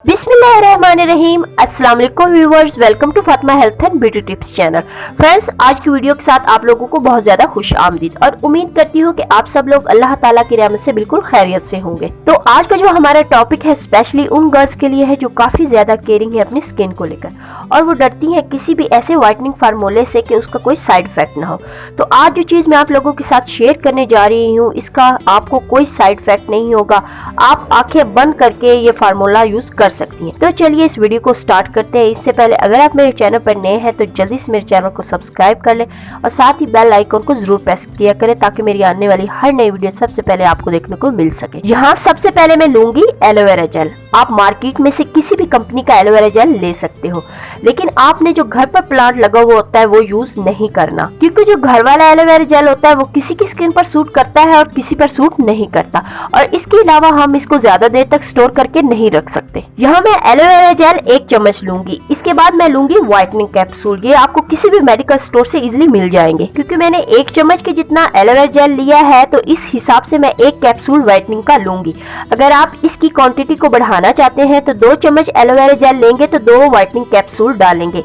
बिस्मिल्लाहिर्रहमानिर्रहीम। अस्सलाम वालेकुम viewers, welcome to Fatima health and beauty tips channel. Friends, आज की वीडियो के साथ आप लोगों को बहुत ज्यादा खुश आमदीद और उम्मीद करती हूँ कि आप सब लोग अल्लाह ताला की रहमत से बिल्कुल खैरियत से होंगे। तो आज का जो हमारा टॉपिक है स्पेशली उन गर्ल्स के लिए है जो काफी ज्यादा केयरिंग है अपनी स्किन को लेकर और वो डरती है किसी भी ऐसे व्हाइटनिंग फार्मूले से कि उसका कोई साइड इफेक्ट ना हो। तो आज जो चीज मैं आप लोगों के साथ शेयर करने जा रही हूँ इसका आपको कोई साइड इफेक्ट नहीं होगा। आप आंखें बंद करके ये फार्मूला यूज कर सकती हैं। तो चलिए इस वीडियो को स्टार्ट करते हैं। इससे पहले अगर आप मेरे चैनल पर नए हैं तो जल्दी से मेरे चैनल को सब्सक्राइब कर लें और साथ ही बेल आइकन को जरूर प्रेस किया करें ताकि मेरी आने वाली हर नई वीडियो सबसे पहले आपको देखने को मिल सके। यहाँ सबसे पहले मैं लूंगी एलोवेरा जेल। आप मार्केट में से किसी भी कंपनी का एलोवेरा जेल ले सकते हो, लेकिन आपने जो घर पर प्लांट लगा हुआ होता है वो यूज नहीं करना, क्योंकि जो घर वाला एलोवेरा जेल होता है वो किसी की स्किन पर सूट करता है और किसी पर सूट नहीं करता, और इसके अलावा हम इसको ज्यादा देर तक स्टोर करके नहीं रख सकते। यहाँ मैं एलोवेरा जेल 1 चम्मच लूंगी। इसके बाद मैं लूंगी व्हाइटनिंग कैप्सूल। ये आपको किसी भी मेडिकल स्टोर से इजिली मिल जाएंगे। क्योंकि मैंने 1 चम्मच के जितना एलोवेरा जेल लिया है तो इस हिसाब से मैं 1 कैप्सूल व्हाइटनिंग का लूंगी। अगर आप इसकी क्वांटिटी को बढ़ाना चाहते हैं तो 2 चम्मच एलोवेरा जेल लेंगे तो 2 व्हाइटनिंग कैप्सूल डालेंगे।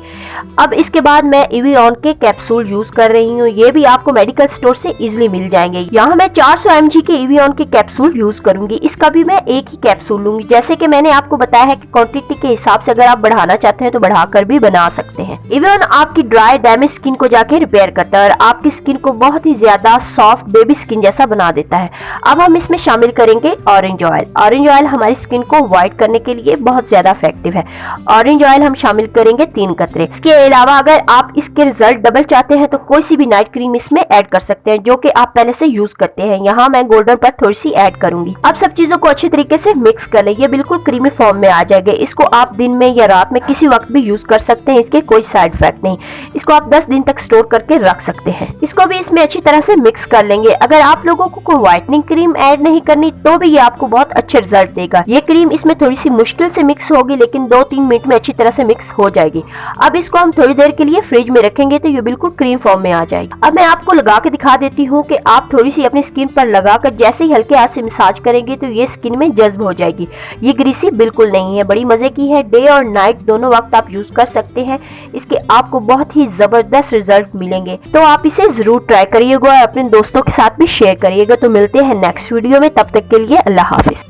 अब इसके बाद मैं एवियन के कैप्सूल यूज कर रही हूँ। ये भी आपको मेडिकल स्टोर से इजिली मिल जाएंगे। यहाँ मैं 400 mg के एवियन के कैप्सूल यूज करूंगी। इसका भी मैं 1 ही कैप्सूल लूंगी। जैसे कि मैंने आपको बताया है कि क्वांटिटी के हिसाब से अगर आप बढ़ाना चाहते हैं तो बढ़ाकर भी बना सकते हैं। एवियन आपकी ड्राई डैमेज स्किन को जाके रिपेयर करता है और आपकी स्किन को बहुत ही ज्यादा सॉफ्ट बेबी स्किन जैसा बना देता है। अब हम इसमें शामिल करेंगे ऑरेंज ऑयल। ऑरेंज ऑयल हमारी स्किन को व्हाइट करने के लिए बहुत ज्यादा इफेक्टिव है। ऑरेंज ऑयल हम शामिल करेंगे 3 कतरे। इसके अलावा अगर आप इसके रिजल्ट डबल चाहते हैं तो कोई सी भी नाइट क्रीम इसमें ऐड कर सकते हैं जो कि आप पहले से यूज करते हैं। यहाँ मैं गोल्डन पर थोड़ी सी ऐड करूंगी। अब सब चीजों को अच्छी तरीके से मिक्स कर ले। ये बिल्कुल क्रीमी फॉर्म में आ जाएगा। इसको आप दिन में या रात में किसी वक्त भी यूज कर सकते हैं। इसके कोई साइड इफेक्ट नहीं। इसको आप 10 दिन तक स्टोर करके रख सकते हैं। इसको भी इसमें अच्छी तरह से मिक्स कर लेंगे। अगर आप लोगों को कोई व्हाइटनिंग क्रीम ऐड नहीं करनी तो भी ये आपको बहुत अच्छे रिजल्ट देगा। ये क्रीम इसमें थोड़ी सी मुश्किल से मिक्स होगी लेकिन 2-3 मिनट में अच्छी तरह से मिक्स हो जाएगी। अब इसको हम थोड़ी देर के लिए फ्रिज में रखेंगे तो ये बिल्कुल क्रीम फॉर्म में आ जाएगी। अब मैं आपको लगा के दिखा देती हूँ कि आप थोड़ी सी अपनी स्किन पर लगाकर जैसे ही हल्के हाथ से मसाज करेंगे तो ये स्किन में जज्ब हो जाएगी। ये ग्रीसी बिल्कुल नहीं है, बड़ी मजे की है। डे और नाइट दोनों वक्त आप यूज कर सकते हैं। इसके आपको बहुत ही जबरदस्त रिजल्ट मिलेंगे। तो आप इसे जरूर ट्राई करिएगा और अपने दोस्तों के साथ भी शेयर करिएगा। तो मिलते हैं नेक्स्ट वीडियो में, तब तक के लिए अल्लाह हाफिज।